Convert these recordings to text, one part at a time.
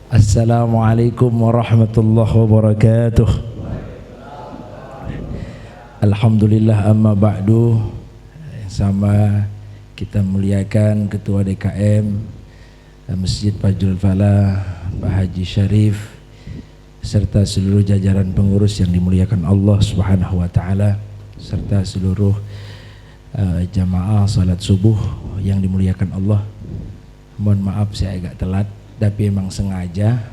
Assalamualaikum warahmatullahi wabarakatuh. Alhamdulillah, amma ba'du. Sama kita muliakan Ketua DKM Masjid Fajrul Falah Pak Haji Syarif serta seluruh jajaran pengurus yang dimuliakan Allah Subhanahu wa taala, serta seluruh jamaah salat subuh yang dimuliakan Allah. Mohon maaf saya agak telat, tapi memang sengaja,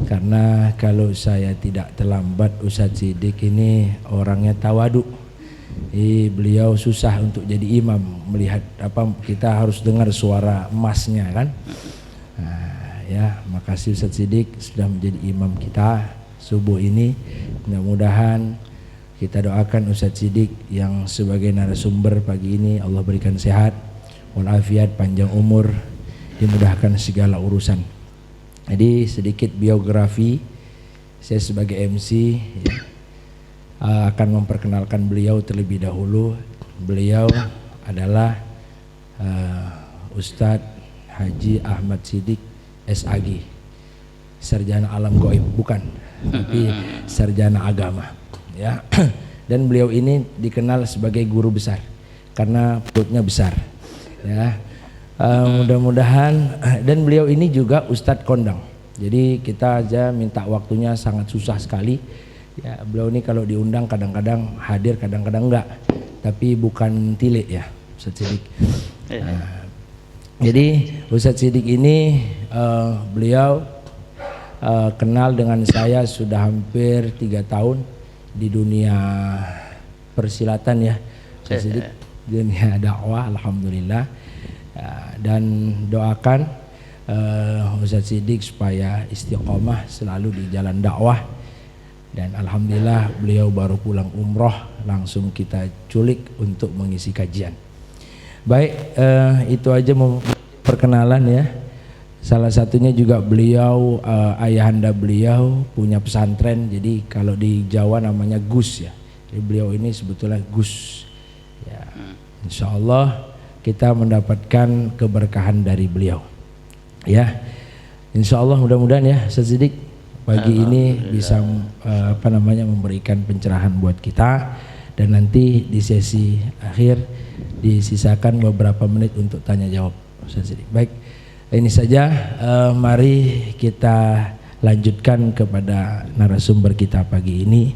karena kalau saya tidak terlambat, Ustadz Siddiq ini orangnya tawadu. Beliau susah untuk jadi imam, melihat apa kita harus dengar suara emasnya kan. Ya, makasih Ustadz Siddiq sudah menjadi imam kita subuh ini. Mudah-mudahan kita doakan Ustadz Siddiq yang sebagai narasumber pagi ini, Allah berikan sehat walafiat, panjang umur, dimudahkan segala urusan. Jadi sedikit biografi saya sebagai MC ya, akan memperkenalkan beliau terlebih dahulu. Beliau adalah Ustadz Haji Ahmad Siddiq SAG, sarjana alam gaib, bukan, tapi sarjana agama ya. Dan beliau ini dikenal sebagai guru besar karena perutnya besar ya. Mudah-mudahan, dan beliau ini juga Ustadz kondang, jadi kita aja minta waktunya sangat susah sekali ya. Beliau ini kalau diundang kadang-kadang hadir, kadang-kadang enggak, tapi bukan tilik ya Ustadz Siddiq. Jadi Ustadz Siddiq ini beliau kenal dengan saya sudah hampir 3 tahun di dunia persilatan ya Ustadz Siddiq, dunia dakwah, alhamdulillah. Dan doakan Ustadz Siddiq supaya istiqomah selalu di jalan dakwah. Dan alhamdulillah beliau baru pulang umroh, langsung kita culik untuk mengisi kajian. Baik, itu aja perkenalan ya. Salah satunya juga beliau, ayahanda beliau punya pesantren, jadi kalau di Jawa namanya Gus ya. Jadi beliau ini sebetulnya Gus ya. Insya Allah kita mendapatkan keberkahan dari beliau ya. Insya Allah mudah-mudahan ya Ustadz Siddiq pagi ini bisa memberikan pencerahan buat kita, dan nanti di sesi akhir disisakan beberapa menit untuk tanya jawab Ustadz Siddiq. Baik, ini saja, mari kita lanjutkan kepada narasumber kita pagi ini,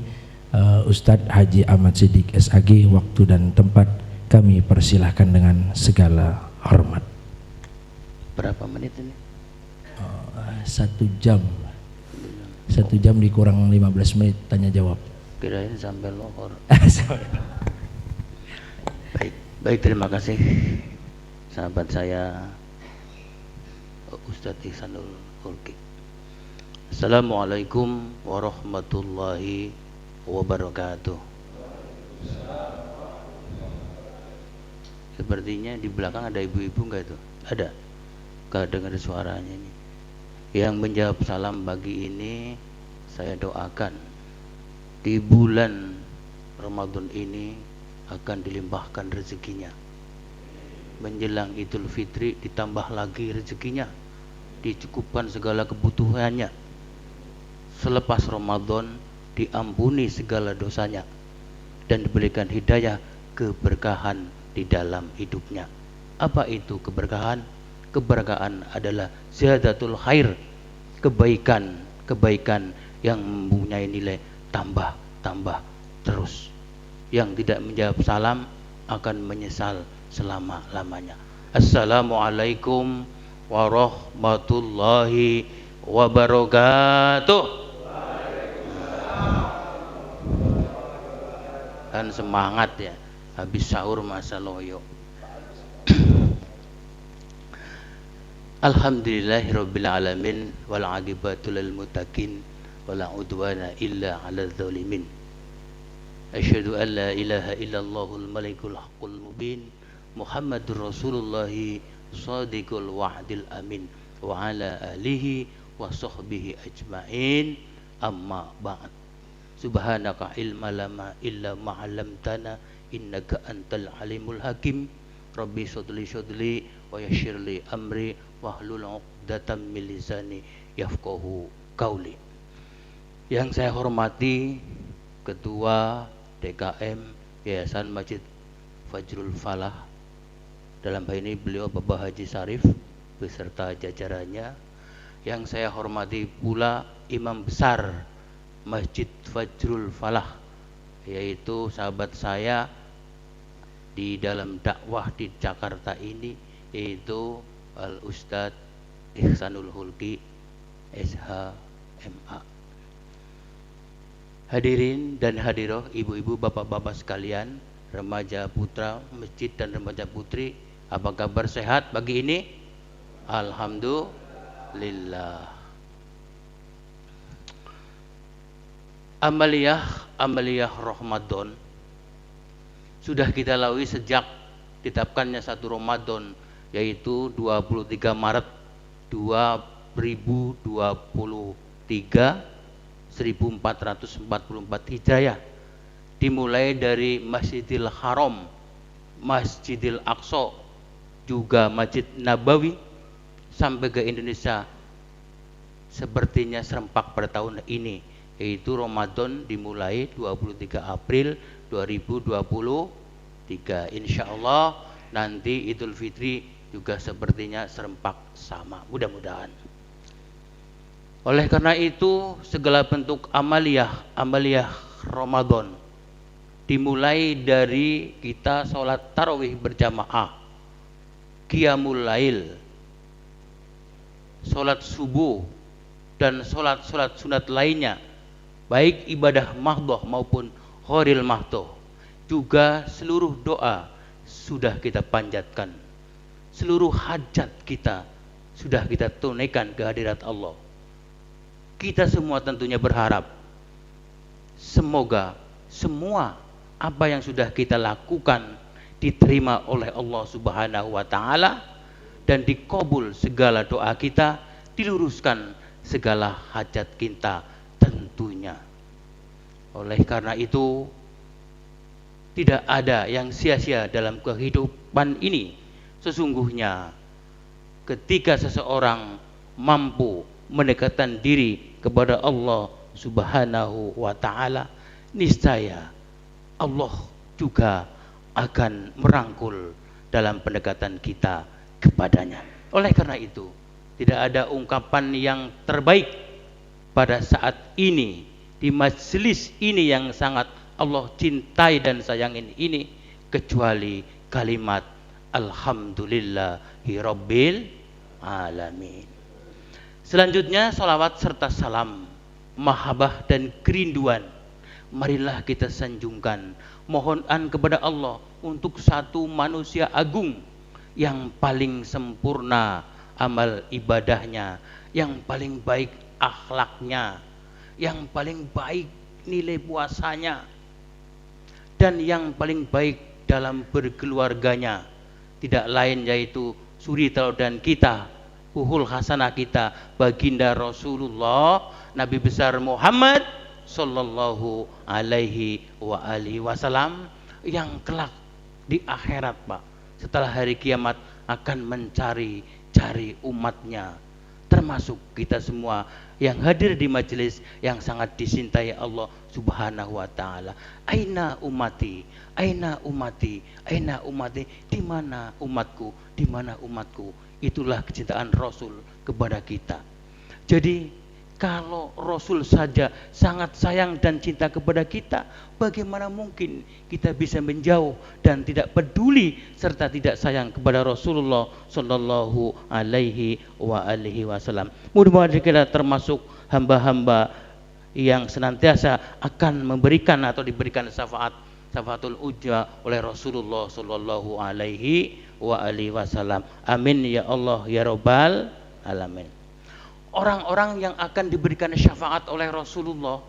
Ustadz Haji Ahmad Siddiq SAG. Waktu dan tempat kami persilahkan dengan segala hormat. Berapa menit ini? 1 jam. 1 jam dikurang 15 menit tanya jawab. Kirain sampai lohor. Baik, terima kasih sahabat saya Ustadz Ihsanul Hulki. Assalamualaikum warahmatullahi wabarakatuh. Sepertinya di belakang ada ibu-ibu enggak itu? Ada? Enggak dengar suaranya ini. Yang menjawab salam pagi ini saya doakan di bulan Ramadan ini akan dilimpahkan rezekinya. Menjelang Idul Fitri ditambah lagi rezekinya, dicukupkan segala kebutuhannya. Selepas Ramadan diampuni segala dosanya dan diberikan hidayah, keberkahan di dalam hidupnya. Apa itu keberkahan? Keberkahan adalah ziyadatul khair, kebaikan yang mempunyai nilai tambah terus. Yang tidak menjawab salam akan menyesal selama-lamanya. Assalamualaikum warahmatullahi wabarakatuh. Dan semangat ya, habis sahur masa loyo. Alhamdulillahirabbil alamin wal aqibatu lil muttaqin wala udwana illa 'alal zalimin. Asyhadu an la ilaha illallahul malikul haqqul mubin Muhammadur Rasulullah shadiqul wa'dil amin wa ala alihi wa sahbihi ajmain, amma ba'd. Subhanaka ilma lana illa ma 'allamtana innaka antal alimul hakim. Rabbi shodli wa yassirli amri wahlul 'uqdatam min lisani yafqahu qauli. Yang saya hormati Ketua DKM Yayasan Masjid Fajrul Falah, dalam hal ini beliau Bapak Haji Sarif beserta jajarannya. Yang saya hormati pula Imam Besar Masjid Fajrul Falah, yaitu sahabat saya di dalam dakwah di Jakarta ini, yaitu Al Ustadz Ihsanul Hulki SH.MA. Hadirin dan hadiroh, ibu-ibu, bapak-bapak sekalian, remaja putra masjid dan remaja putri, apa kabar, sehat pagi ini? Alhamdulillah. Amaliyah Ramadan sudah kita lalui sejak ditetapkannya 1 Ramadan, yaitu 23 Maret 2023 1444 Hijriah, dimulai dari Masjidil Haram, Masjidil Aqsa, juga Masjid Nabawi sampai ke Indonesia. Sepertinya serempak pada tahun ini, yaitu Ramadan dimulai 23 April 2023. Insya Allah nanti Idul Fitri juga sepertinya serempak sama, mudah-mudahan. Oleh karena itu, segala bentuk amaliyah Ramadan, dimulai dari kita sholat tarawih berjamaah, qiyamul lail, sholat subuh, dan sholat sunat lainnya, baik ibadah mahdhah maupun ghairil mahdhah, juga seluruh doa sudah kita panjatkan, seluruh hajat kita sudah kita tunaikan ke hadirat Allah. Kita semua tentunya berharap semoga semua apa yang sudah kita lakukan diterima oleh Allah Subhanahu wa taala dan dikabul segala doa kita, diluruskan segala hajat kita tentunya. Oleh karena itu, tidak ada yang sia-sia dalam kehidupan ini. Sesungguhnya ketika seseorang mampu mendekatkan diri kepada Allah Subhanahu wa taala, niscaya Allah juga akan merangkul dalam pendekatan kita kepadanya. Oleh karena itu, tidak ada ungkapan yang terbaik pada saat ini, di majelis ini yang sangat Allah cintai dan sayangin ini, kecuali kalimat Alhamdulillahi Rabbil Alamin. Selanjutnya, salawat serta salam, mahabbah dan kerinduan, marilah kita sanjungkan, mohonkan kepada Allah untuk satu manusia agung yang paling sempurna amal ibadahnya, yang paling baik akhlaknya, yang paling baik nilai puasanya, dan yang paling baik dalam berkeluarganya. Tidak lain yaitu suri tauladan kita, uhul hasanah kita, baginda Rasulullah Nabi besar Muhammad sallallahu alaihi wa alihi wasallam, yang kelak di akhirat, Pak, setelah hari kiamat akan mencari umatnya, termasuk kita semua yang hadir di majelis yang sangat dicintai Allah Subhanahu wa taala. Aina umati, aina umati, aina umati, di mana umatku, di mana umatku. Itulah kecintaan Rasul kepada kita. Jadi kalau Rasul saja sangat sayang dan cinta kepada kita, bagaimana mungkin kita bisa menjauh dan tidak peduli serta tidak sayang kepada Rasulullah sallallahu alaihi wa alihi wasallam. Mudah-mudahan kita termasuk hamba-hamba yang senantiasa akan memberikan atau diberikan syafaatul ujah oleh Rasulullah sallallahu alaihi wa alihi wasallam. Amin ya Allah ya Rabbal alamin. Orang-orang yang akan diberikan syafaat oleh Rasulullah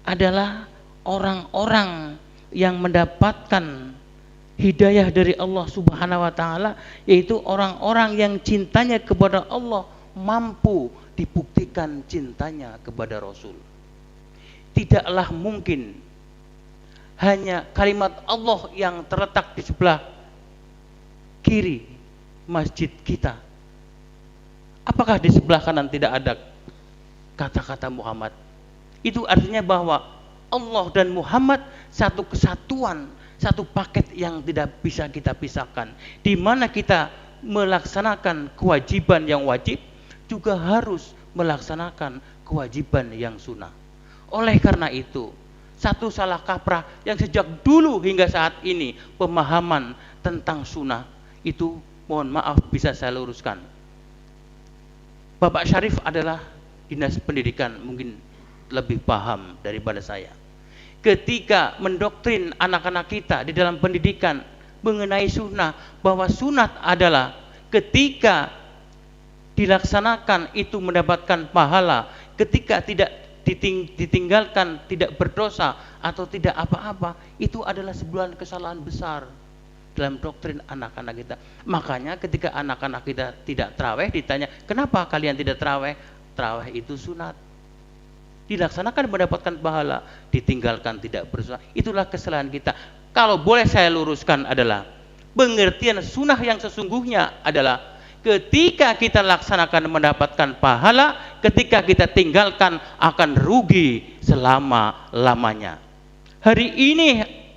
adalah orang-orang yang mendapatkan hidayah dari Allah Subhanahu wa taala, yaitu orang-orang yang cintanya kepada Allah mampu dibuktikan cintanya kepada Rasul. Tidaklah mungkin hanya kalimat Allah yang terletak di sebelah kiri masjid kita Apakah di sebelah kanan tidak ada kata-kata Muhammad? Itu artinya bahwa Allah dan Muhammad satu kesatuan, satu paket yang tidak bisa kita pisahkan. Di mana kita melaksanakan kewajiban yang wajib, juga harus melaksanakan kewajiban yang sunnah. Oleh karena itu, satu salah kaprah yang sejak dulu hingga saat ini pemahaman tentang sunnah itu, mohon maaf bisa saya luruskan. Bapak Syarif adalah dinas pendidikan, mungkin lebih paham daripada saya. Ketika mendoktrin anak-anak kita di dalam pendidikan mengenai sunnah, bahwa sunat adalah ketika dilaksanakan itu mendapatkan pahala, ketika tidak ditinggalkan tidak berdosa atau tidak apa-apa, itu adalah sebuah kesalahan besar dalam doktrin anak-anak kita. Makanya ketika anak-anak kita tidak tarawih, ditanya, kenapa kalian tidak tarawih? Tarawih itu sunat, dilaksanakan mendapatkan pahala, ditinggalkan tidak berdosa. Itulah kesalahan kita. Kalau boleh saya luruskan adalah pengertian sunnah yang sesungguhnya adalah ketika kita laksanakan mendapatkan pahala, ketika kita tinggalkan akan rugi selama-lamanya. Hari ini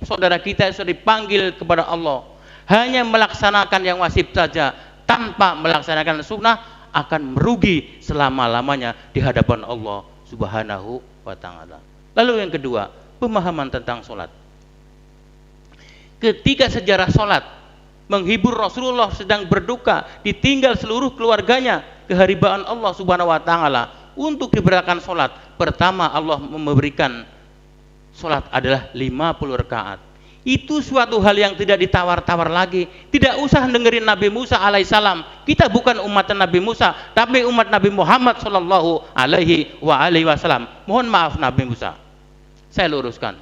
saudara kita sudah dipanggil kepada Allah, hanya melaksanakan yang wajib saja tanpa melaksanakan sunnah akan merugi selama-lamanya di hadapan Allah Subhanahu wa ta'ala. Lalu yang kedua, pemahaman tentang sholat. Ketika sejarah sholat menghibur Rasulullah sedang berduka, ditinggal seluruh keluarganya, keharibaan Allah Subhanahu wa ta'ala untuk diberikan sholat. Pertama Allah memberikan sholat adalah 50 rakaat. Itu suatu hal yang tidak ditawar-tawar lagi. Tidak usah dengerin Nabi Musa alaihissalam. Kita bukan umat Nabi Musa, tapi umat Nabi Muhammad sallallahu alaihi wasallam. Mohon maaf Nabi Musa, saya luruskan.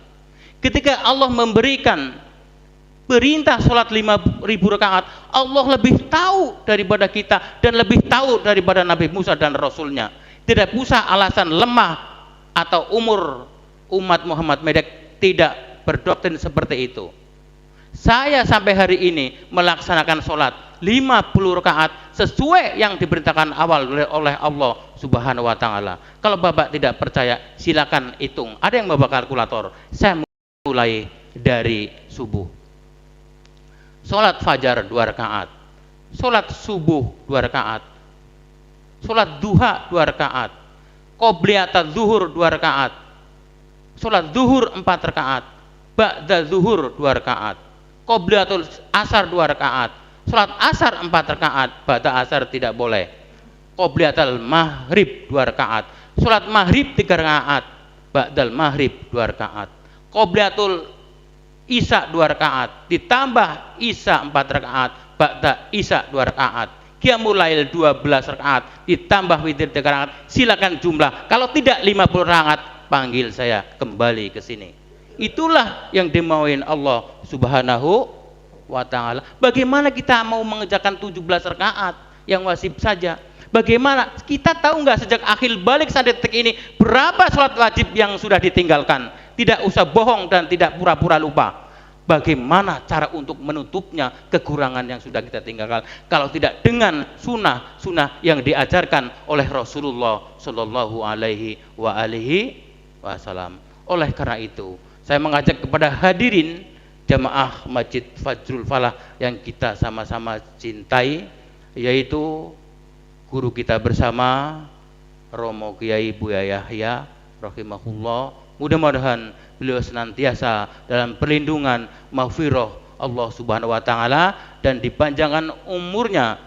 Ketika Allah memberikan perintah sholat 5.000 rakaat, Allah lebih tahu daripada kita dan lebih tahu daripada Nabi Musa dan Rasulnya. Tidak usah alasan lemah atau umur umat Muhammad Medek tidak berdoktrin seperti itu. Saya sampai hari ini melaksanakan sholat 50 rakaat sesuai yang diperintahkan awal oleh Allah Subhanahu wa ta'ala. Kalau Bapak tidak percaya, silakan hitung. Ada yang bawa kalkulator. Saya mulai dari subuh. Sholat fajar 2 rakaat, sholat subuh 2 rakaat, sholat duha 2 rakaat, qobliyat zuhur 2 rakaat, sholat zuhur 4 rakaat, ba'da zuhur 2 rakaat, qobliyatul asar 2 rakaat, sholat asar 4 rakaat, ba'da asar tidak boleh, qobliyatul maghrib 2 rakaat, sholat maghrib 3 rakaat, ba'dal maghrib 2 rakaat, qobliyatul isya 2 rakaat, ditambah isya 4 rakaat, ba'da isya 2 rakaat, qiyamul lail 12 rakaat, ditambah witir 3 rakaat. Silakan jumlah. Kalau tidak 50 rakaat, panggil saya kembali ke sini. Itulah yang dimauin Allah Subhanahu wa ta'ala. Bagaimana kita mau mengerjakan 17 rakaat yang wajib saja? Bagaimana? Kita tahu nggak sejak akhir balik sampai detik ini berapa sholat wajib yang sudah ditinggalkan? Tidak usah bohong dan tidak pura-pura lupa. Bagaimana cara untuk menutupnya kekurangan yang sudah kita tinggalkan? Kalau tidak dengan sunnah yang diajarkan oleh Rasulullah Shallallahu alaihi wasallam. Oleh karena itu, saya mengajak kepada hadirin jamaah Masjid Fajrul Falah yang kita sama-sama cintai, yaitu guru kita bersama Romo Kiai Buya Yahya rahimahullah. Mudah-mudahan beliau senantiasa dalam perlindungan maghfirah Allah Subhanahu wa ta'ala dan dipanjangkan umurnya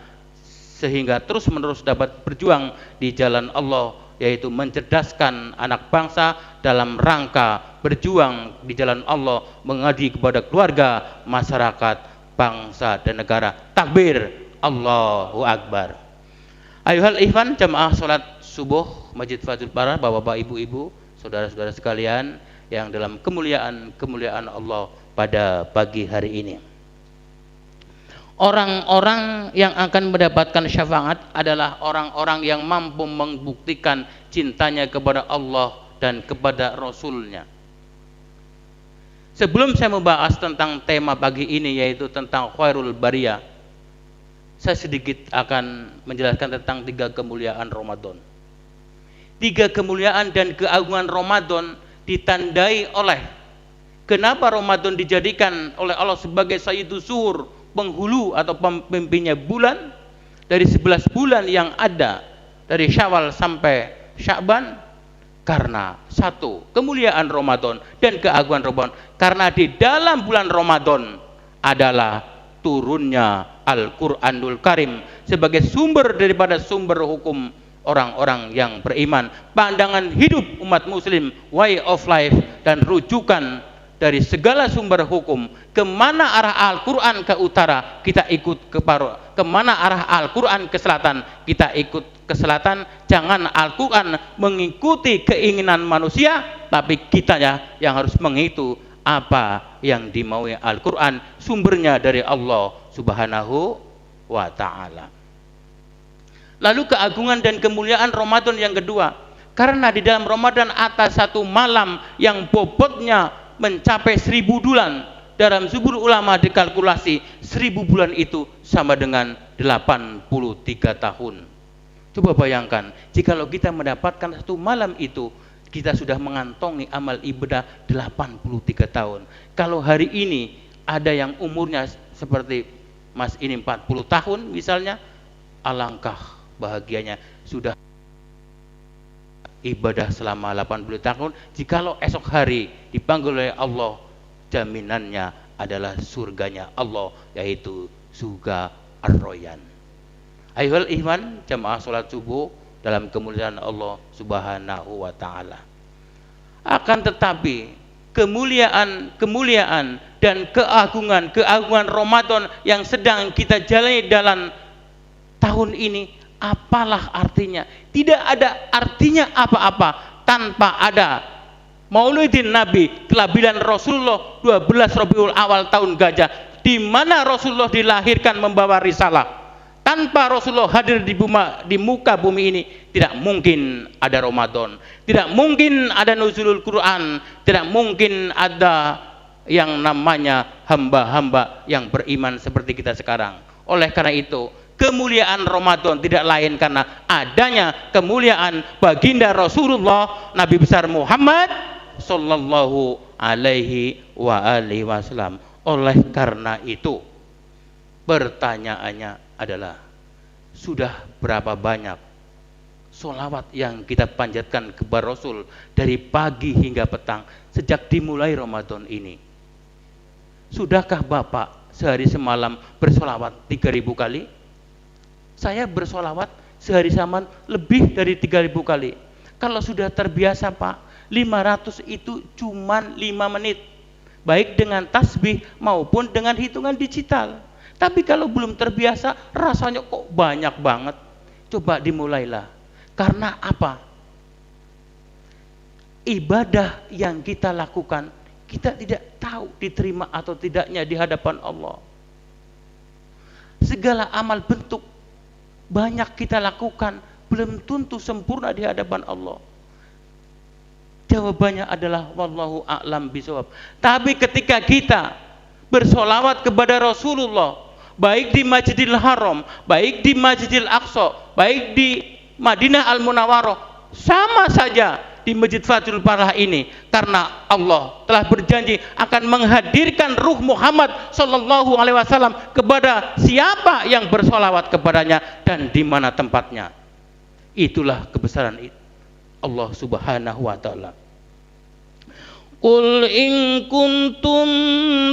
sehingga terus-menerus dapat berjuang di jalan Allah, yaitu mencerdaskan anak bangsa dalam rangka berjuang di jalan Allah, mengabdi kepada keluarga, masyarakat, bangsa dan negara. Takbir, Allahu Akbar. Ayuhal ihwan, jamaah salat subuh Masjid Fajrul Falah, bapak-bapak, ibu-ibu, saudara-saudara sekalian yang dalam kemuliaan Allah pada pagi hari ini. Orang-orang yang akan mendapatkan syafaat adalah orang-orang yang mampu membuktikan cintanya kepada Allah dan kepada Rasulnya. Sebelum saya membahas tentang tema pagi ini, yaitu tentang khairul bariyah, saya sedikit akan menjelaskan tentang 3 kemuliaan Ramadan. 3 kemuliaan dan keagungan Ramadan ditandai oleh kenapa Ramadan dijadikan oleh Allah sebagai Sayyidus Syuhur, penghulu atau pemimpinnya bulan dari 11 bulan yang ada dari Syawal sampai Sya'ban. Karena satu, kemuliaan Ramadan dan keagungan Ramadan, karena di dalam bulan Ramadan adalah turunnya Al-Quranul Karim sebagai sumber daripada sumber hukum orang-orang yang beriman, pandangan hidup umat muslim, way of life, dan rujukan dari segala sumber hukum. Kemana arah Al-Quran ke utara, kita ikut ke barat. Kemana arah Al-Quran ke selatan, kita ikut ke selatan. Jangan Al-Quran mengikuti keinginan manusia, tapi kitanya yang harus mengikuti apa yang dimaui Al-Quran, sumbernya dari Allah Subhanahu wa ta'ala. Lalu keagungan dan kemuliaan Ramadan yang kedua, karena di dalam Ramadan atas satu malam yang bobotnya mencapai 1000 bulan. Dalam subur ulama dikalkulasi 1000 bulan itu sama dengan 83 tahun. Coba bayangkan, jikalau kita mendapatkan satu malam itu, kita sudah mengantongi amal ibadah 83 tahun. Kalau hari ini ada yang umurnya seperti Mas ini 40 tahun misalnya, alangkah bahagianya sudah ibadah selama 80 tahun. Jikalau esok hari dipanggil oleh Allah, jaminannya adalah surganya Allah, yaitu surga Ar-Royan. Ayyuhal iman, jamaah salat subuh dalam kemuliaan Allah Subhanahu wa ta'ala. Akan tetapi kemuliaan dan keagungan Ramadan yang sedang kita jalani dalam tahun ini, apalah artinya? Tidak ada artinya apa-apa tanpa ada Maulidin Nabi, kelahiran Rasulullah 12 Rabiul Awal tahun gajah, di mana Rasulullah dilahirkan membawa risalah. Tanpa Rasulullah hadir di muka bumi ini, tidak mungkin ada Ramadan, tidak mungkin ada nuzulul Quran, tidak mungkin ada yang namanya hamba-hamba yang beriman seperti kita sekarang. Oleh karena itu, kemuliaan Ramadan tidak lain karena adanya kemuliaan baginda Rasulullah Nabi besar Muhammad sallallahu alaihi wasallam. Oleh karena itu, pertanyaannya adalah, sudah berapa banyak sholawat yang kita panjatkan kepada Rasul dari pagi hingga petang sejak dimulai Ramadan ini? Sudahkah Bapak sehari semalam bersolawat 3000 kali? Saya bersolawat sehari semalam lebih dari 3000 kali. Kalau sudah terbiasa Pak, 500 itu cuman 5 menit, baik dengan tasbih maupun dengan hitungan digital. Tapi kalau belum terbiasa, rasanya kok banyak banget. Coba dimulailah. Karena apa? Ibadah yang kita lakukan, kita tidak tahu diterima atau tidaknya di hadapan Allah. Segala amal bentuk banyak kita lakukan, belum tentu sempurna di hadapan Allah. Jawabannya adalah wallahu a'lam bishawab. Tapi ketika kita bersolawat kepada Rasulullah, baik di Masjidil Haram, baik di Masjidil Aqsa, baik di Madinah Al-Munawwarah, sama saja di Masjid Fadlul Parah ini, karena Allah telah berjanji akan menghadirkan ruh Muhammad sallallahu alaihi wasallam kepada siapa yang bersolawat kepadanya dan di mana tempatnya. Itulah kebesaran Allah Subhanahu wa ta'ala. Qul in kuntum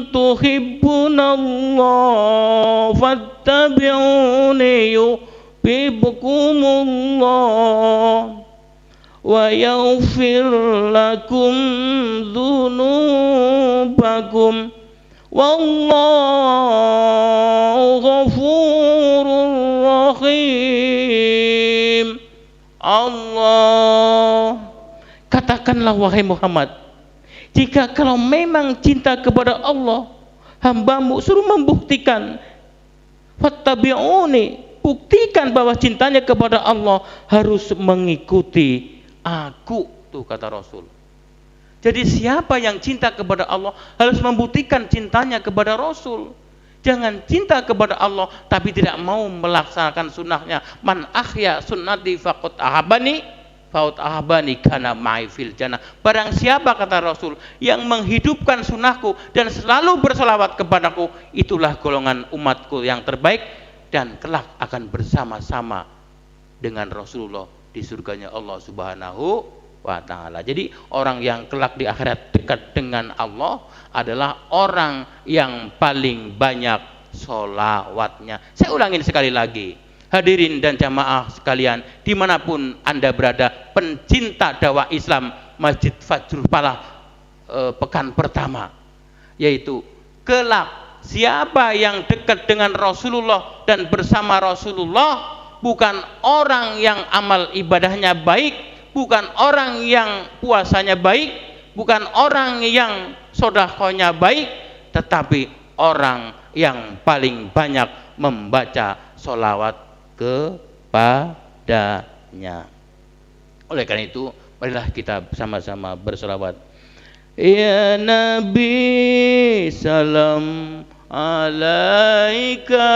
tuhibbunallah fattabi'uni yuhibbukumullah wa yaghfir lakum dzunubakum wallahu ghafurur rahim. Allah, katakanlah wahai Muhammad, jika kalau memang cinta kepada Allah, hambamu suruh membuktikan, fattabi'uni, buktikan bahwa cintanya kepada Allah harus mengikuti aku, tuh kata Rasul. Jadi siapa yang cinta kepada Allah harus membuktikan cintanya kepada Rasul. Jangan cinta kepada Allah tapi tidak mau melaksanakan sunnahnya. Man ahya sunnati faqad ahabani kana ma'i fil jannah. Barang siapa, kata Rasul, yang menghidupkan sunnahku dan selalu berselawat kepadaku, itulah golongan umatku yang terbaik dan kelak akan bersama-sama dengan Rasulullah di surganya Allah Subhanahu wa ta'ala. Jadi orang yang kelak di akhirat dekat dengan Allah adalah orang yang paling banyak sholawatnya. Saya ulangin sekali lagi, hadirin dan jamaah sekalian dimanapun Anda berada, pencinta dakwah Islam Masjid Fajrul Falah pekan pertama, yaitu kelak siapa yang dekat dengan Rasulullah dan bersama Rasulullah, bukan orang yang amal ibadahnya baik, bukan orang yang puasanya baik, bukan orang yang sedekahnya baik, tetapi orang yang paling banyak membaca sholawat kepadanya. Oleh karena itu, marilah kita sama-sama berselawat. Ya Nabi salam alaika,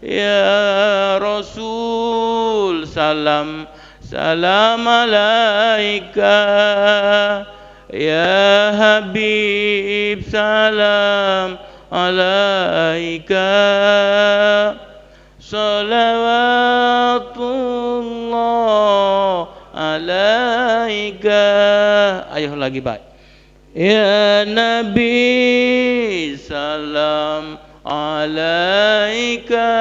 ya Rasul salam alaika, ya Habib salam alaika, salawatullah alaika. Ayo lagi, Pak. Ya Nabi salam alaika,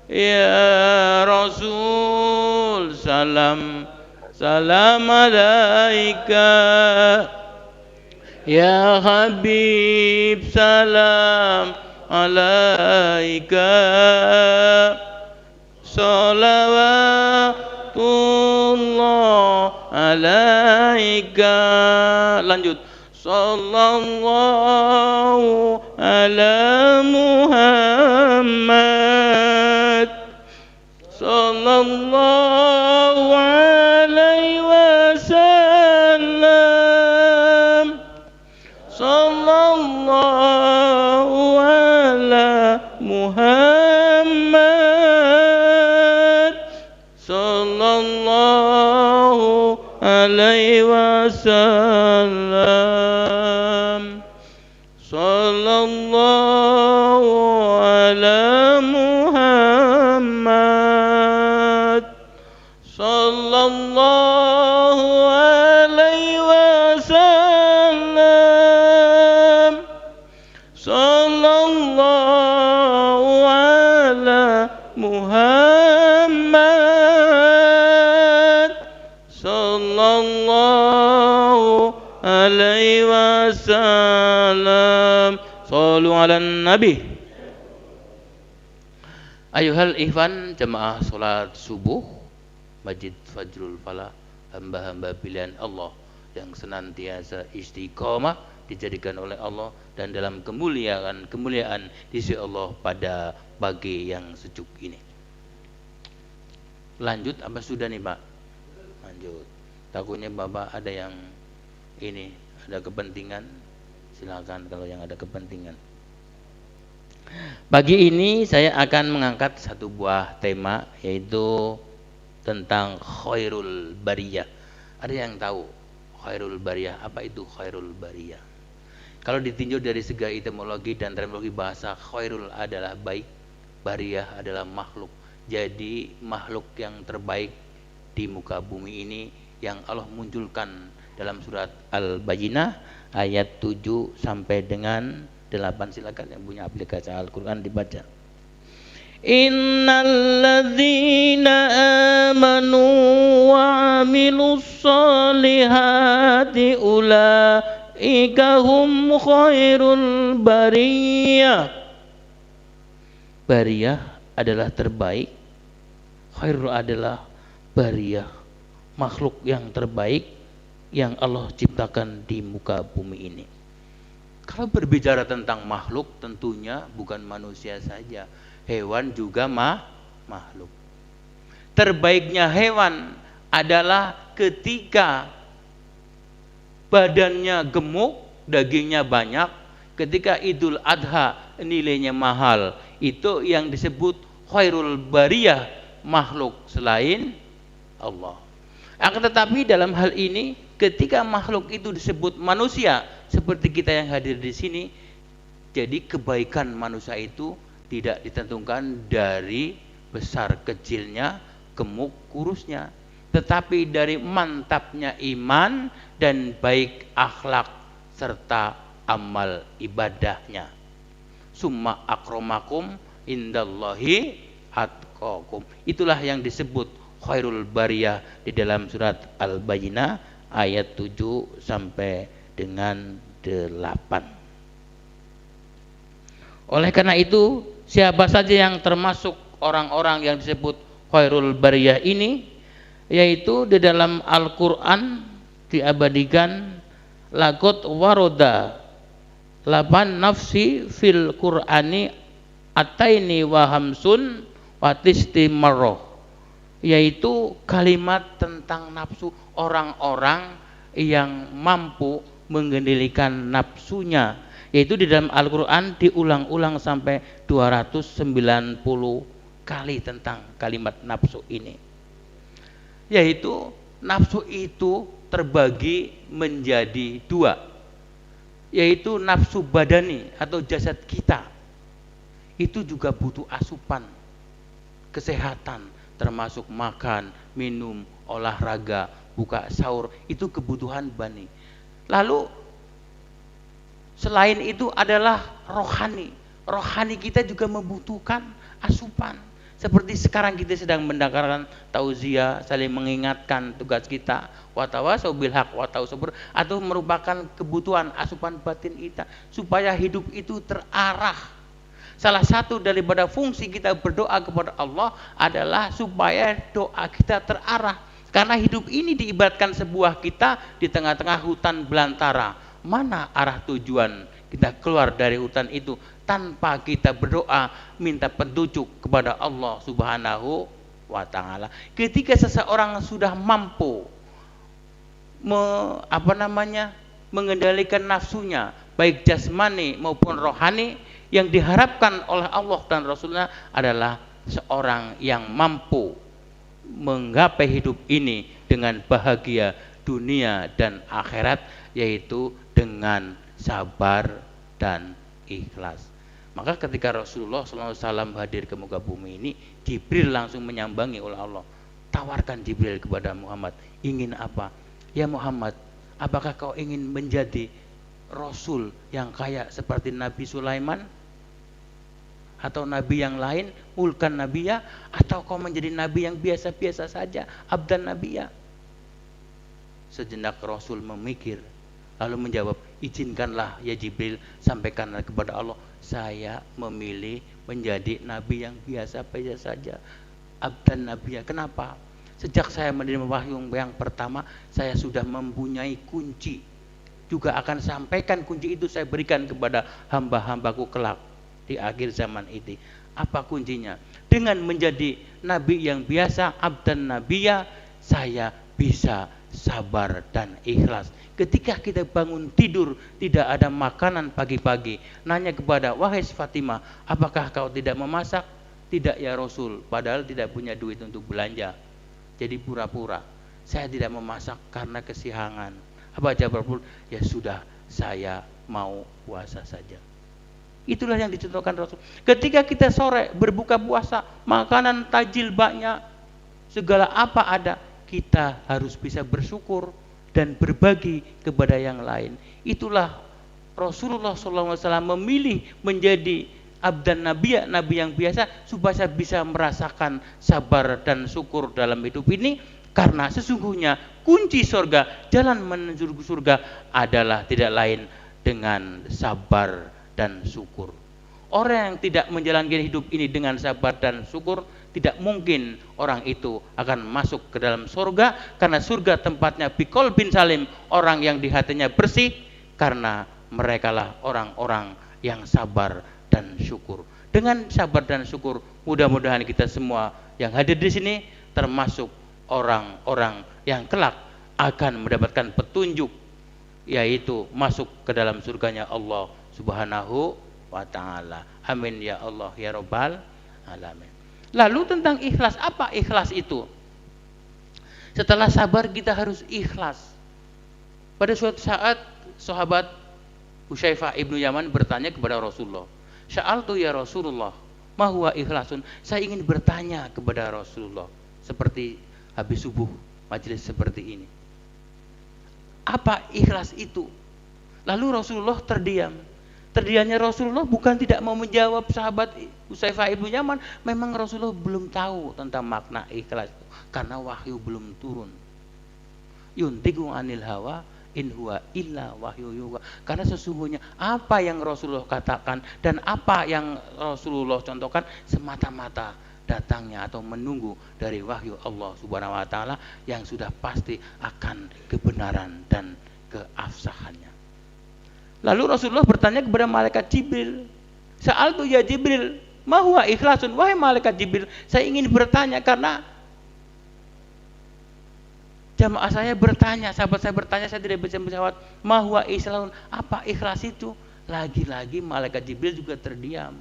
ya Rasul salam alaika, ya Habib salam alaika, salawatullah alaika. Lanjut. Sallallahu ala Muhammad, sallallahu alaihi wasallam, sallallahu ala Muhammad, sallallahu alaihi wasallam, sallallahu ala Muhammad, sallallahu alaihi wasallam, sallallahu ala Muhammad, sallallahu alaihi wasallam. Sallu ala nabi. Ayuhal ikhwan jamaah salat subuh Masjid Fajrul Falah, hamba-hamba pilihan Allah yang senantiasa istiqomah dijadikan oleh Allah dan dalam kemuliaan di sisi Allah pada pagi yang sejuk ini. Lanjut apa sudah nih, Pak? Lanjut. Takutnya Bapak ada yang ini, ada kepentingan. Silakan kalau yang ada kepentingan. Pagi ini saya akan mengangkat satu buah tema, yaitu tentang khairul bariyah. Ada yang tahu khairul bariyah? Apa itu khairul bariyah? Kalau ditinjau dari segi etimologi dan terminologi bahasa, khairul adalah baik, bariyah adalah makhluk. Jadi makhluk yang terbaik di muka bumi ini yang Allah munculkan dalam surat Al-Bayyinah ayat 7 sampai dengan 8. Silakan yang punya aplikasi Al-Quran dibaca. Innalladzina amanu wa amilus solihati ulaika hum khairul bariyah. Bariyah adalah terbaik, khairul adalah bariyah, makhluk yang terbaik yang Allah ciptakan di muka bumi ini. Kalau berbicara tentang makhluk, tentunya bukan manusia saja, hewan juga makhluk. Terbaiknya hewan adalah ketika badannya gemuk, dagingnya banyak, ketika Idul Adha nilainya mahal, itu yang disebut khairul bariyah, makhluk selain Allah. Akan tetapi dalam hal ini ketika makhluk itu disebut manusia seperti kita yang hadir di sini, jadi kebaikan manusia itu tidak ditentukan dari besar kecilnya, gemuk kurusnya, tetapi dari mantapnya iman dan baik akhlak serta amal ibadahnya. Summa akramakum indallahi atqakum. Itulah yang disebut khairul bariyah di dalam surat Al-Bayyinah ayat 7 sampai dengan 8. Oleh karena itu, siapa saja yang termasuk orang-orang yang disebut khairul bariyah ini, yaitu di dalam Al-Quran diabadikan laqad waroda 8 nafsi fil Qur'ani ataini wa hamsun wa tistimarroh, yaitu kalimat tentang nafsu, orang-orang yang mampu mengendalikan nafsunya, yaitu di dalam Al-Quran diulang-ulang sampai 290 kali tentang kalimat nafsu ini. Yaitu nafsu itu terbagi menjadi 2, yaitu nafsu badani atau jasad kita, itu juga butuh asupan kesehatan, termasuk makan, minum, olahraga, buka sahur, itu kebutuhan bani. Lalu selain itu adalah rohani. Rohani kita juga membutuhkan asupan. Seperti sekarang kita sedang mendengarkan tauziah, saling mengingatkan tugas kita, watawasau bil haq watawasau sabr, atau merupakan kebutuhan asupan batin kita supaya hidup itu terarah. Salah satu daripada fungsi kita berdoa kepada Allah adalah supaya doa kita terarah. Karena hidup ini diibaratkan sebuah kita di tengah-tengah hutan belantara. Mana arah tujuan kita keluar dari hutan itu tanpa kita berdoa minta petunjuk kepada Allah Subhanahu wa taala. Ketika seseorang sudah mampu mengendalikan nafsunya baik jasmani maupun rohani, yang diharapkan oleh Allah dan Rasulnya adalah seorang yang mampu menggapai hidup ini dengan bahagia dunia dan akhirat, yaitu dengan sabar dan ikhlas. Maka ketika Rasulullah SAW hadir ke muka bumi ini, Jibril langsung menyambangi oleh Allah. Tawarkan Jibril kepada Muhammad, ingin apa? Ya Muhammad, apakah kau ingin menjadi Rasul yang kaya seperti Nabi Sulaiman? Atau Nabi yang lain, mulkan Nabiya? Atau kau menjadi Nabi yang biasa-biasa saja, abdan Nabiya? Sejenak Rasul memikir, lalu menjawab, izinkanlah ya Jibril, sampaikanlah kepada Allah, saya memilih menjadi Nabi yang biasa-biasa saja, abdan Nabiya. Kenapa? Sejak saya menerima wahyu yang pertama, saya sudah mempunyai kunci. Juga akan sampaikan kunci itu saya berikan kepada hamba-hambaku kelak di akhir zaman ini. Apa kuncinya? Dengan menjadi Nabi yang biasa, abdan Nabiya, saya bisa sabar dan ikhlas. Ketika kita bangun tidur tidak ada makanan pagi-pagi, nanya kepada wahai Fatimah, apakah kau tidak memasak? Tidak ya Rasul, padahal tidak punya duit untuk belanja. Jadi pura-pura, saya tidak memasak karena kesiangan. Apa jawab Rasul? Ya sudah, saya mau puasa saja. Itulah yang dicontohkan Rasul. Ketika kita sore berbuka puasa, makanan tajil banyak, segala apa ada, kita harus bisa bersyukur dan berbagi kepada yang lain. Itulah Rasulullah SAW memilih menjadi abdan Nabi, Nabi yang biasa, supaya bisa merasakan sabar dan syukur dalam hidup ini. Karena sesungguhnya kunci surga, jalan menuju surga adalah tidak lain dengan sabar dan syukur. Orang yang tidak menjalankan hidup ini dengan sabar dan syukur, tidak mungkin orang itu akan masuk ke dalam surga, karena surga tempatnya biqol bin salim, orang yang di hatinya bersih, karena merekalah orang-orang yang sabar dan syukur. Dengan sabar dan syukur, mudah-mudahan kita semua yang hadir di sini termasuk orang-orang yang kelak akan mendapatkan petunjuk, yaitu masuk ke dalam surganya Allah Subhanahu wa ta'ala. Amin ya Allah ya Rabbal alamin. Lalu tentang ikhlas, apa ikhlas itu? Setelah sabar kita harus ikhlas. Pada suatu saat sahabat Hudzaifah ibnu Yaman bertanya kepada Rasulullah, "Sya'altu ya Rasulullah, ma huwa ikhlasun?" Saya ingin bertanya kepada Rasulullah seperti habis subuh majelis seperti ini. Apa ikhlas itu? Lalu Rasulullah terdiam. Terdiamnya Rasulullah bukan tidak mau menjawab sahabat Hudzaifah ibnu Yaman, memang Rasulullah belum tahu tentang makna ikhlas karena wahyu belum turun. Yuntiqu anil hawa in huwa illa wahyu yuha. Karena sesungguhnya apa yang Rasulullah katakan dan apa yang Rasulullah contohkan semata-mata datangnya atau menunggu dari wahyu Allah Subhanahu wa taala yang sudah pasti akan kebenaran dan keabsahannya. Lalu Rasulullah bertanya kepada malaikat Jibril, "Sa'altu ya Jibril, ma huwa ikhlasun?" Wahai malaikat Jibril, saya ingin bertanya karena jamaah saya bertanya, sahabat saya bertanya, saya tidak bisa menjawab. Ma huwa ikhlasun? Apa ikhlas itu? Lagi-lagi malaikat Jibril juga terdiam.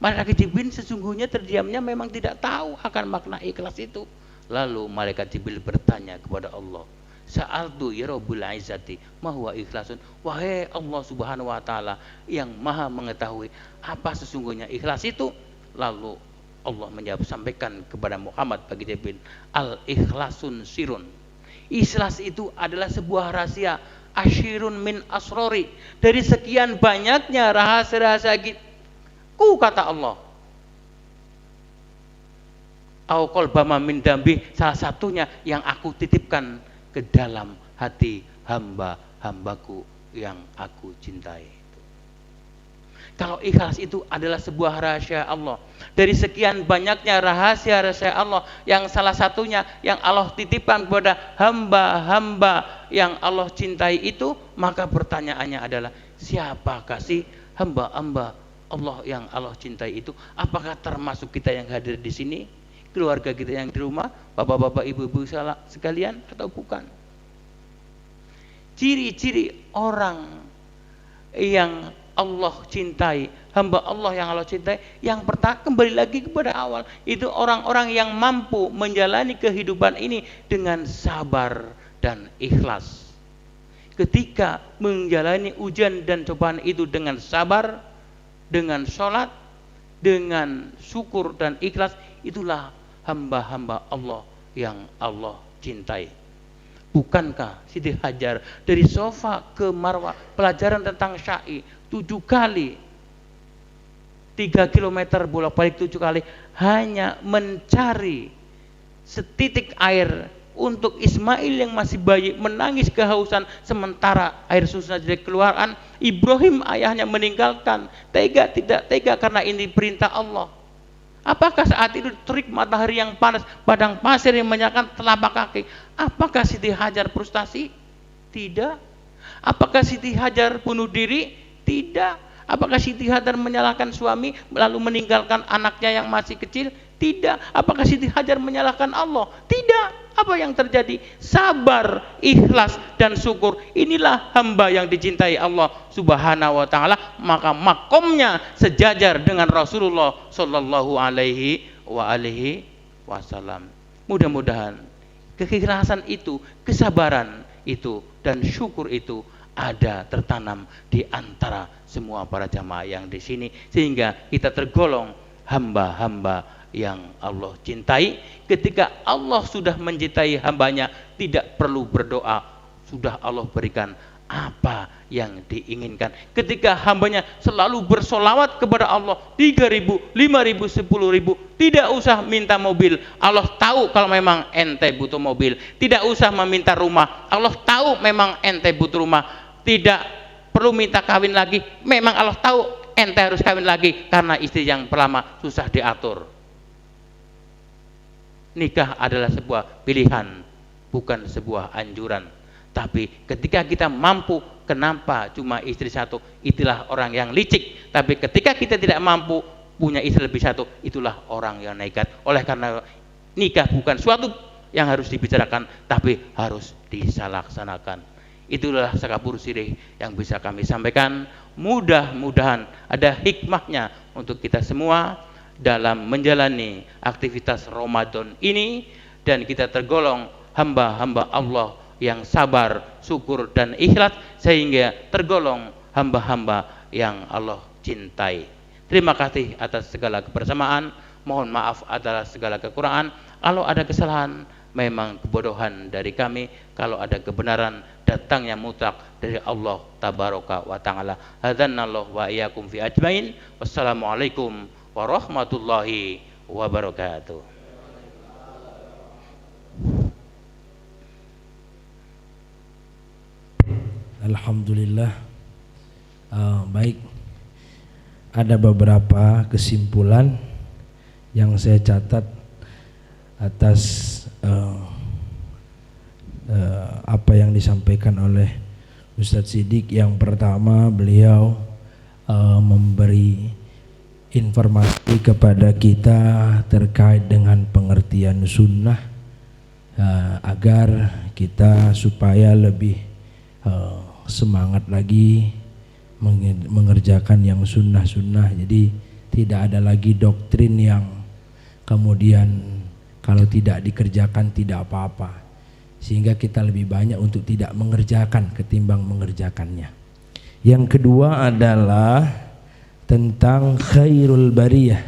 Malaikat Jibril sesungguhnya terdiamnya memang tidak tahu akan makna ikhlas itu. Lalu malaikat Jibril bertanya kepada Allah, "Sa'altu ya Rabbul Izzati, ma huwa ikhlasun?" Wahai Allah Subhanahu wa taala yang Maha mengetahui apa sesungguhnya ikhlas itu. Lalu Allah menjawab, sampaikan kepada Muhammad bagi Jibril, "Al-ikhlasun sirun." Ikhlas itu adalah sebuah rahasia, asyirun min asrori, dari sekian banyaknya rahasia-rahasia ku, kata Allah. Au qalbama min dambi, salah satunya yang aku titipkan ke dalam hati hamba-hambaku yang aku cintai. Kalau ikhlas itu adalah sebuah rahasia Allah, dari sekian banyaknya rahasia-rahasia Allah yang salah satunya yang Allah titipkan kepada hamba-hamba yang Allah cintai itu, maka pertanyaannya adalah siapakah sih hamba-hamba Allah yang Allah cintai itu? Apakah termasuk kita yang hadir di sini, keluarga kita yang di rumah, bapak-bapak, ibu-ibu sekalian, atau bukan? Ciri-ciri orang yang Allah cintai, hamba Allah yang Allah cintai, yang pertama kembali lagi kepada awal, itu orang-orang yang mampu menjalani kehidupan ini dengan sabar dan ikhlas. Ketika menjalani ujian dan cobaan itu dengan sabar, dengan sholat, dengan syukur dan ikhlas, itulah hamba-hamba Allah yang Allah cintai. Bukankah Siti Hajar dari Sofa ke Marwah pelajaran tentang syai 7 kali, 3 kilometer bolak-balik 7 kali, hanya mencari setitik air untuk Ismail yang masih bayi menangis kehausan sementara air susunya tidak keluaran. Ibrahim ayahnya meninggalkan, tega tidak tega karena ini perintah Allah. Apakah saat itu terik matahari yang panas, padang pasir yang menyalakan telapak kaki? Apakah Siti Hajar frustasi? Tidak. Apakah Siti Hajar bunuh diri? Tidak. Apakah Siti Hajar menyalahkan suami lalu meninggalkan anaknya yang masih kecil? Tidak. Apakah Siti Hajar menyalahkan Allah? Tidak. Apa yang terjadi? Sabar, ikhlas dan syukur. Inilah hamba yang dicintai Allah Subhanahu wa taala, maka makomnya sejajar dengan Rasulullah sallallahu alaihi wasallam. Mudah-mudahan keikhlasan itu, kesabaran itu dan syukur itu ada tertanam di antara semua para jamaah yang di sini, sehingga kita tergolong hamba-hamba yang Allah cintai. Ketika Allah sudah mencintai hambanya, tidak perlu berdoa, sudah Allah berikan apa yang diinginkan. Ketika hambanya selalu bersolawat kepada Allah 3.000, 5.000, 10.000, tidak usah minta mobil, Allah tahu kalau memang ente butuh mobil. Tidak usah meminta rumah, Allah tahu memang ente butuh rumah. Tidak perlu minta kawin lagi, memang Allah tahu ente harus kawin lagi karena istri yang pertama susah diatur. Nikah adalah sebuah pilihan, bukan sebuah anjuran. Tapi ketika kita mampu, kenapa cuma istri satu? Itulah orang yang licik. Tapi ketika kita tidak mampu punya istri lebih satu, itulah orang yang nekat. Oleh karena nikah bukan suatu yang harus dibicarakan, tapi harus dilaksanakan. Itulah Sakapur Sirih yang bisa kami sampaikan. Mudah-mudahan ada hikmahnya untuk kita semua dalam menjalani aktivitas Ramadan ini, dan kita tergolong hamba-hamba Allah yang sabar, syukur dan ikhlas, sehingga tergolong hamba-hamba yang Allah cintai. Terima kasih atas segala kebersamaan. Mohon maaf atas segala kekurangan. Kalau ada kesalahan, memang kebodohan dari kami. Kalau ada kebenaran, datangnya mutlak dari Allah tabaraka wa ta'ala. Hadzanallahu wa iyyakum fi ajmain. Wassalamualaikum warahmatullahi wabarakatuh. Alhamdulillah. Baik, ada beberapa kesimpulan yang saya catat atas apa yang disampaikan oleh Ustadz Siddiq. Yang pertama, beliau memberi informasi kepada kita terkait dengan pengertian sunnah, agar kita supaya lebih semangat lagi mengerjakan yang sunnah-sunnah. Jadi tidak ada lagi doktrin yang kemudian kalau tidak dikerjakan tidak apa-apa, sehingga kita lebih banyak untuk tidak mengerjakan ketimbang mengerjakannya. Yang kedua adalah tentang khairul bariyah,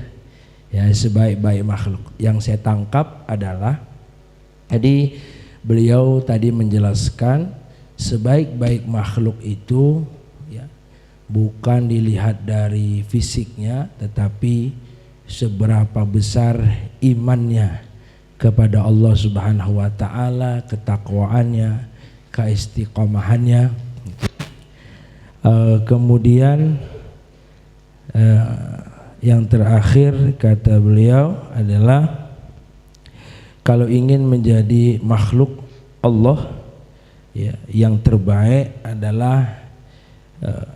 ya, sebaik-baik makhluk. Yang saya tangkap adalah tadi beliau tadi menjelaskan sebaik-baik makhluk itu ya bukan dilihat dari fisiknya, tetapi seberapa besar imannya kepada Allah Subhanahu wa taala, ketakwaannya, keistiqomahannya. Kemudian yang terakhir kata beliau adalah kalau ingin menjadi makhluk Allah, ya, yang terbaik adalah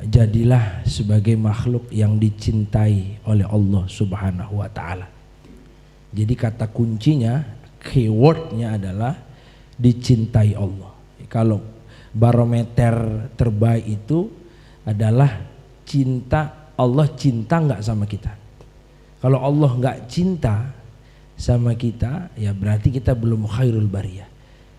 jadilah sebagai makhluk yang dicintai oleh Allah Subhanahu wa taala. Jadi kata kuncinya, keywordnya adalah dicintai Allah. Kalau barometer terbaik itu adalah cinta, Allah cinta nggak sama kita. Kalau Allah nggak cinta sama kita, ya berarti kita belum khairul bariyah.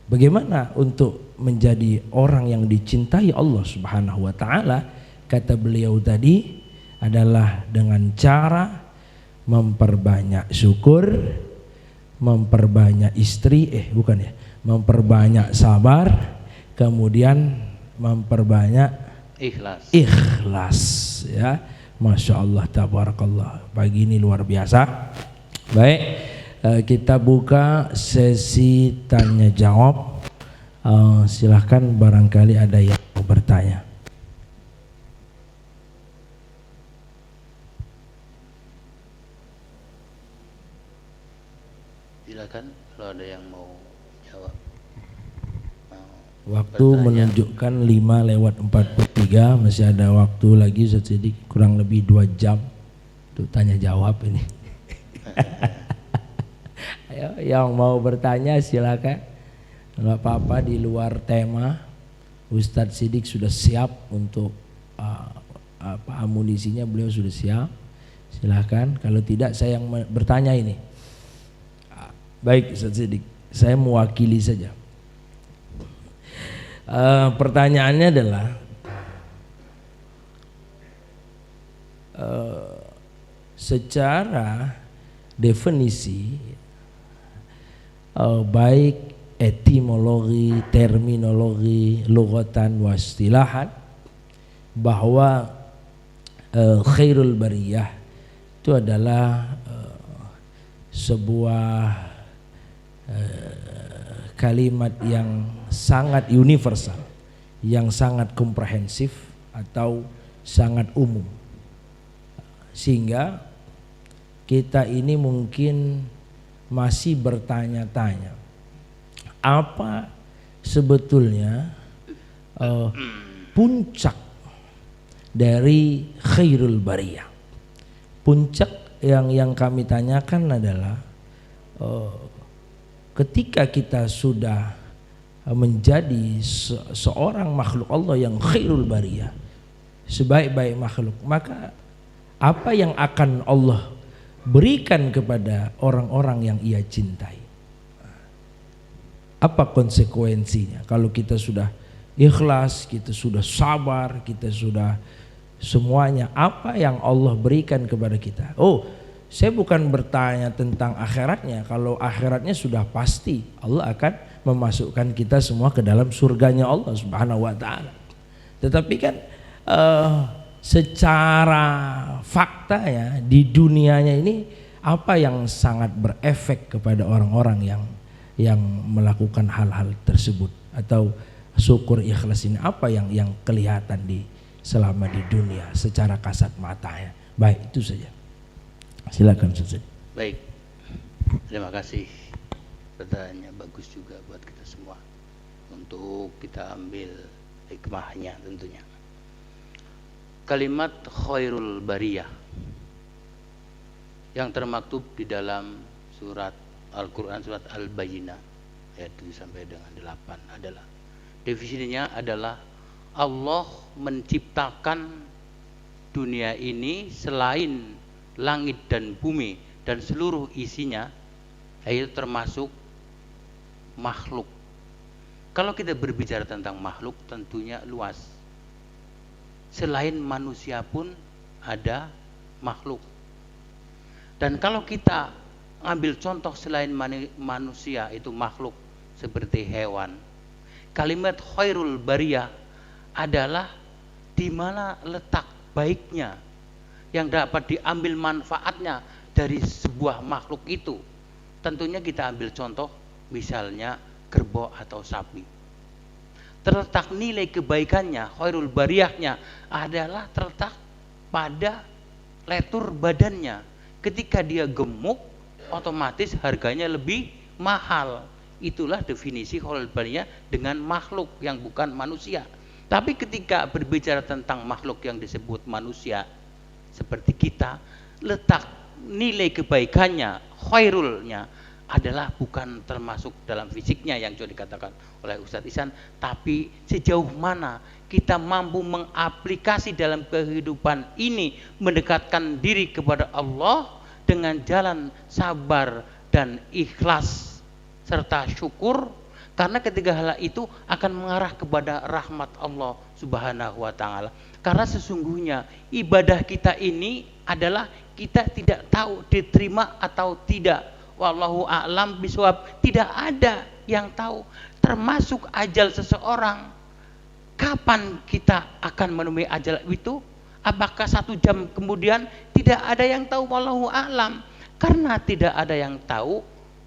Bagaimana untuk menjadi orang yang dicintai Allah Subhanahu wa taala? Kata beliau tadi adalah dengan cara memperbanyak syukur, memperbanyak memperbanyak sabar, kemudian memperbanyak ikhlas, ya. Masya Allah, tabarakallah. Pagi ini luar biasa. Baik, kita buka sesi tanya jawab. Silahkan barangkali ada yang mau bertanya. Silakan kalau ada yang mau jawab. Waktu menunjukkan 5:43, masih ada waktu lagi sedikit, kurang lebih 2 jam untuk tanya jawab ini. Ayo, yang mau bertanya silakan. Nggak apa-apa di luar tema. Ustadz Siddiq sudah siap untuk amunisinya, beliau sudah siap. Silakan. Kalau tidak saya yang bertanya ini. Baik Ustadz Siddiq, saya mewakili saja. Pertanyaannya adalah secara definisi, baik etimologi, terminologi, lughatan wa istilahan, bahwa khairul bariyah itu adalah sebuah kalimat yang sangat universal, yang sangat komprehensif atau sangat umum, sehingga kita ini mungkin masih bertanya-tanya apa sebetulnya puncak dari khairul bariyah. Puncak yang kami tanyakan adalah ketika kita sudah menjadi seorang makhluk Allah yang khairul bariyah, sebaik-baik makhluk, maka apa yang akan Allah berikan kepada orang-orang yang ia cintai? Apa konsekuensinya kalau kita sudah ikhlas, kita sudah sabar, kita sudah semuanya, apa yang Allah berikan kepada kita? Oh, saya bukan bertanya tentang akhiratnya. Kalau akhiratnya sudah pasti Allah akan memasukkan kita semua ke dalam surganya Allah Subhanahu wa taala. Tetapi kan secara fakta ya, di dunianya ini apa yang sangat berefek kepada orang-orang yang melakukan hal-hal tersebut, atau syukur ikhlas ini, apa yang kelihatan selama di dunia secara kasat mata ya. Baik, itu saja. Silakan Ustaz. Baik, terima kasih. Pertanyaannya bagus juga buat kita semua untuk kita ambil hikmahnya tentunya. Kalimat khairul bariyah yang termaktub di dalam surat Al-Quran, surat Al-Bayyinah ayat 7 sampai dengan 8 adalah, definisinya adalah Allah menciptakan dunia ini selain langit dan bumi dan seluruh isinya, yaitu termasuk makhluk. Kalau kita berbicara tentang makhluk tentunya luas. Selain manusia pun ada makhluk. Dan kalau kita ambil contoh selain manusia itu makhluk seperti hewan, kalimat khairul bariyah adalah di mana letak baiknya yang dapat diambil manfaatnya dari sebuah makhluk itu. Tentunya kita ambil contoh misalnya kerbau atau sapi. Terletak nilai kebaikannya, khairul bariyahnya adalah terletak pada letur badannya. Ketika dia gemuk, otomatis harganya lebih mahal. Itulah definisi khairul bariyah dengan makhluk yang bukan manusia. Tapi ketika berbicara tentang makhluk yang disebut manusia seperti kita, letak nilai kebaikannya, khairulnya adalah bukan termasuk dalam fisiknya yang sudah dikatakan oleh Ustadz Ihsan, tapi sejauh mana kita mampu mengaplikasi dalam kehidupan ini, mendekatkan diri kepada Allah dengan jalan sabar dan ikhlas serta syukur. Karena ketiga hal itu akan mengarah kepada rahmat Allah Subhanahu wa taala. Karena sesungguhnya ibadah kita ini adalah kita tidak tahu diterima atau tidak. Wallahu a'lam bishawab. Tidak ada yang tahu, termasuk ajal seseorang. Kapan kita akan menemui ajal itu? Apakah 1 jam kemudian? Tidak ada yang tahu, wallahu a'lam. Karena tidak ada yang tahu,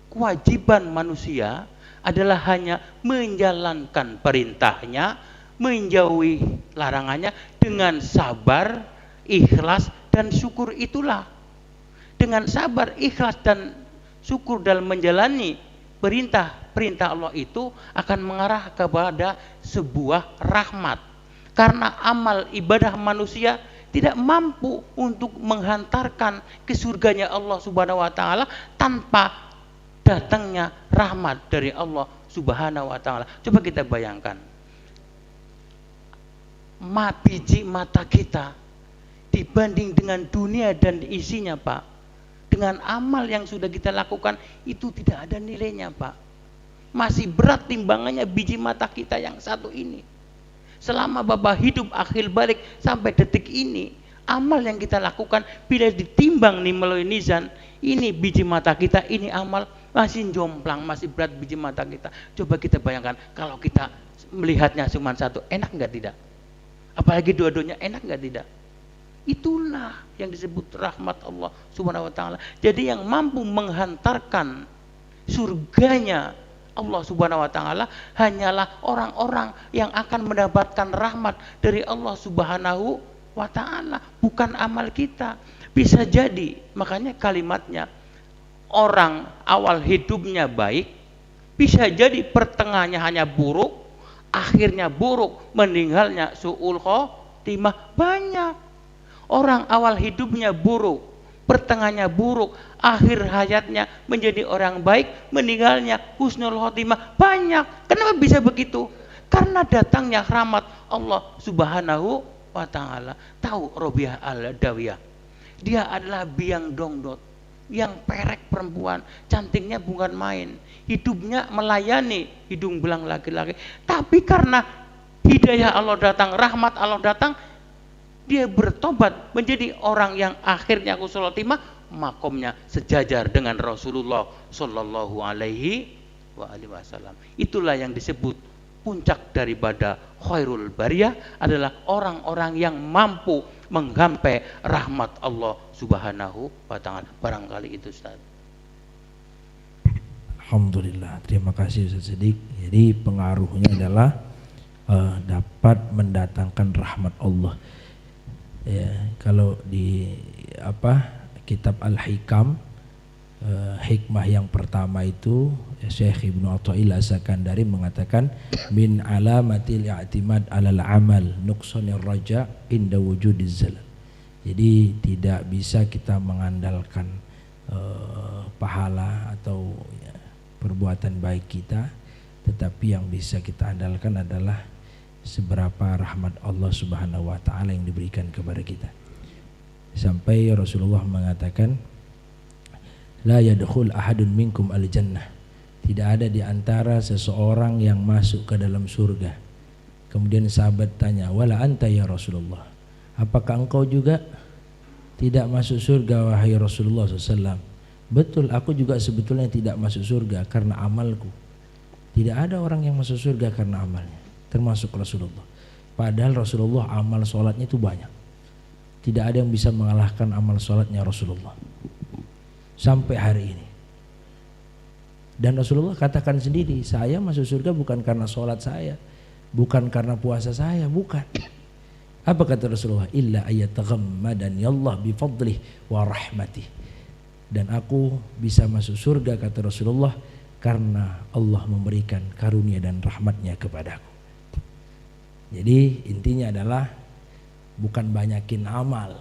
kewajiban manusia adalah hanya menjalankan perintahnya, menjauhi larangannya dengan sabar, ikhlas dan syukur. Itulah dengan sabar, ikhlas dan syukur dalam menjalani perintah Allah itu akan mengarah kepada sebuah rahmat. Karena amal ibadah manusia tidak mampu untuk menghantarkan ke surganya Allah Subhanahu wa taala tanpa datangnya rahmat dari Allah Subhanahu wa taala. Coba kita bayangkan, biji mata kita dibanding dengan dunia dan isinya, Pak, dengan amal yang sudah kita lakukan itu tidak ada nilainya, Pak. Masih berat timbangannya biji mata kita yang satu ini. Selama Bapak hidup akhir balik sampai detik ini, amal yang kita lakukan bila ditimbang nih melalui mizan, ini biji mata kita, ini amal masih jomplang, masih berat biji mata kita. Coba kita bayangkan kalau kita melihatnya cuma satu, enak nggak tidak? Apalagi dua-duanya, enak nggak tidak? Itulah yang disebut rahmat Allah Subhanahu wa taala. Jadi yang mampu menghantarkan surganya Allah Subhanahu wa taala hanyalah orang-orang yang akan mendapatkan rahmat dari Allah Subhanahu wa taala, bukan amal kita. Bisa jadi, makanya kalimatnya orang awal hidupnya baik, bisa jadi pertengahannya hanya buruk, akhirnya buruk, meninggalnya su'ul khotimah. Banyak orang awal hidupnya buruk, pertengahannya buruk, akhir hayatnya menjadi orang baik, meninggalnya husnul khotimah. Banyak. Kenapa? Kenapa bisa begitu? Karena datangnya rahmat Allah Subhanahu wa Ta'ala. Tahu Robiah Al-Adawiyah? Dia adalah biang dongdot, yang perek perempuan, cantiknya bukan main, hidupnya melayani hidung belang laki-laki. Tapi karena hidayah Allah datang, rahmat Allah datang, dia bertobat menjadi orang yang akhirnya husnul khotimah, makomnya sejajar dengan Rasulullah Shallallahu Alaihi Wasallam. Itulah yang disebut puncak daripada khairul bariyah, adalah orang-orang yang mampu menggapai rahmat Allah Subhanahu wa Ta'ala. Barangkali itu, Ustaz. Alhamdulillah, terima kasih Ustaz Siddiq. Jadi pengaruhnya adalah dapat mendatangkan rahmat Allah. Ya, kalau di kitab Al-Hikam, hikmah yang pertama itu Syekh Ibnu Athaillah As-Sakandari mengatakan min alamatil i'timad 'alal amal nuqsanir raja inda wujudiz zalal. Jadi tidak bisa kita mengandalkan pahala atau perbuatan baik kita, tetapi yang bisa kita andalkan adalah seberapa rahmat Allah Subhanahu wa Ta'ala yang diberikan kepada kita. Sampai Rasulullah mengatakan la yadkhul ahadun minkum al-jannah, tidak ada di antara seseorang yang masuk ke dalam surga. Kemudian sahabat tanya, wala anta ya Rasulullah, apakah engkau juga tidak masuk surga wahai Rasulullah SAW? Betul, aku juga sebetulnya tidak masuk surga karena amalku. Tidak ada orang yang masuk surga karena amalnya, termasuk Rasulullah. Padahal Rasulullah amal sholatnya itu banyak. Tidak ada yang bisa mengalahkan amal sholatnya Rasulullah sampai hari ini. Dan Rasulullah katakan sendiri, saya masuk surga bukan karena sholat saya, bukan karena puasa saya, bukan. Apa kata Rasulullah? Illa ayataghammadani Allah bifadlih wa rahmatih. Dan aku bisa masuk surga, kata Rasulullah, karena Allah memberikan karunia dan rahmatnya kepadaku. Jadi intinya adalah bukan banyakin amal.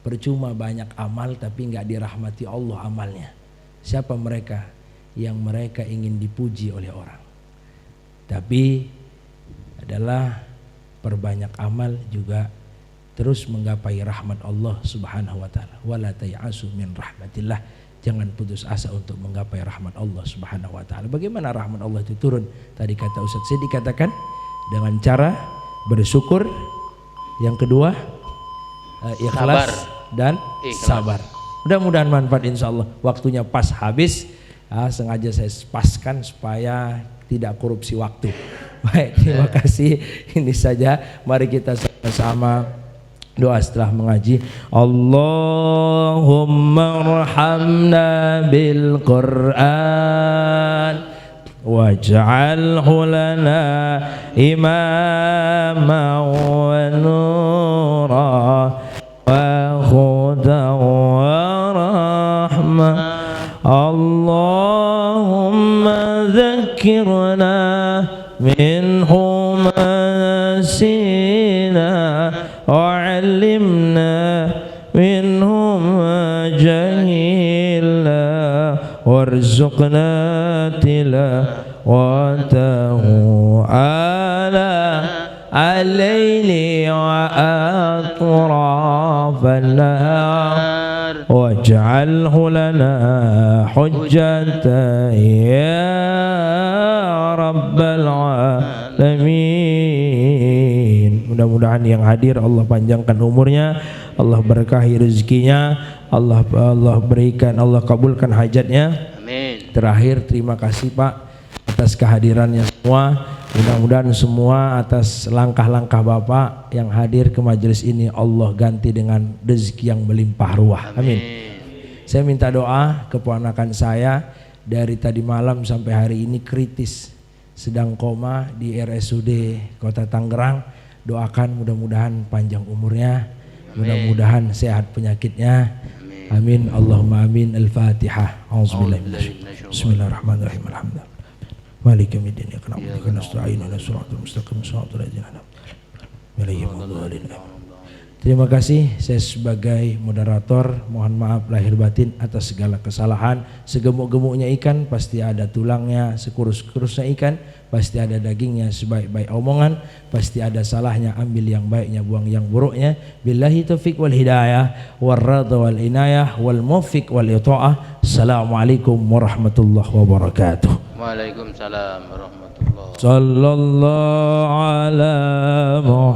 Percuma banyak amal tapi nggak dirahmati Allah amalnya. Siapa mereka? Yang mereka ingin dipuji oleh orang. Tapi adalah perbanyak amal juga terus menggapai rahmat Allah Subhanahu wa Ta'ala. Wala tay'asu min rahmatillah, jangan putus asa untuk menggapai rahmat Allah Subhanahu wa Ta'ala. Bagaimana rahmat Allah itu turun? Tadi kata Ustaz Siddiq dikatakan dengan cara bersyukur, yang kedua ikhlas dan sabar. Mudah-mudahan manfaat insyaallah. Waktunya pas habis, sengaja saya paskan supaya tidak korupsi waktu. Baik, terima kasih. Ini saja, mari kita sama-sama doa setelah mengaji. Allahumma arhamna bil Qur'an waj'alhu lana imama wa nura wa hudan wa rahmah. Allahumma dhakkirna minhu ma nasina wa'allimna minhu ma jahilna warzuqna tilawatahu ala al-layli wa atrafan nahar waj'alhu lana hujjatan ya rabbal alamin. Mudah-mudahan yang hadir Allah panjangkan umurnya, Allah berkahi rezekinya, Allah berikan, Allah kabulkan hajatnya. Amin. Terakhir, terima kasih Pak atas kehadirannya semua. Mudah-mudahan semua atas langkah-langkah Bapak yang hadir ke majelis ini Allah ganti dengan rezeki yang melimpah ruah. Amin. Saya minta doa keponakan saya dari tadi malam sampai hari ini kritis, sedang koma di RSUD Kota Tangerang. Doakan mudah-mudahan panjang umurnya, mudah-mudahan sehat penyakitnya. Amin. Allahumma amin. Al-Fatihah. Bismillahirrahmanirrahim. Alhamdulillah. Maliki yaumiddin. Iyyaka na'budu wa iyyaka nasta'in. Ihdinas siratal mustaqim. Shiratal ladzina an'amta 'alaihim ghairil maghdubi 'alaihim. Terima kasih, saya sebagai moderator mohon maaf lahir batin atas segala kesalahan. Segemuk-gemuknya ikan pasti ada tulangnya, sekurus-kurusnya ikan pasti ada dagingnya, sebaik-baik omongan pasti ada salahnya. Ambil yang baiknya, buang yang buruknya. Billahi taufiq wal hidayah wal radha wal inayah wal muwaffiq wal ita'ah. Assalamualaikum warahmatullahi wabarakatuh. Waalaikumsalam warahmatullahi. Sallallahu ala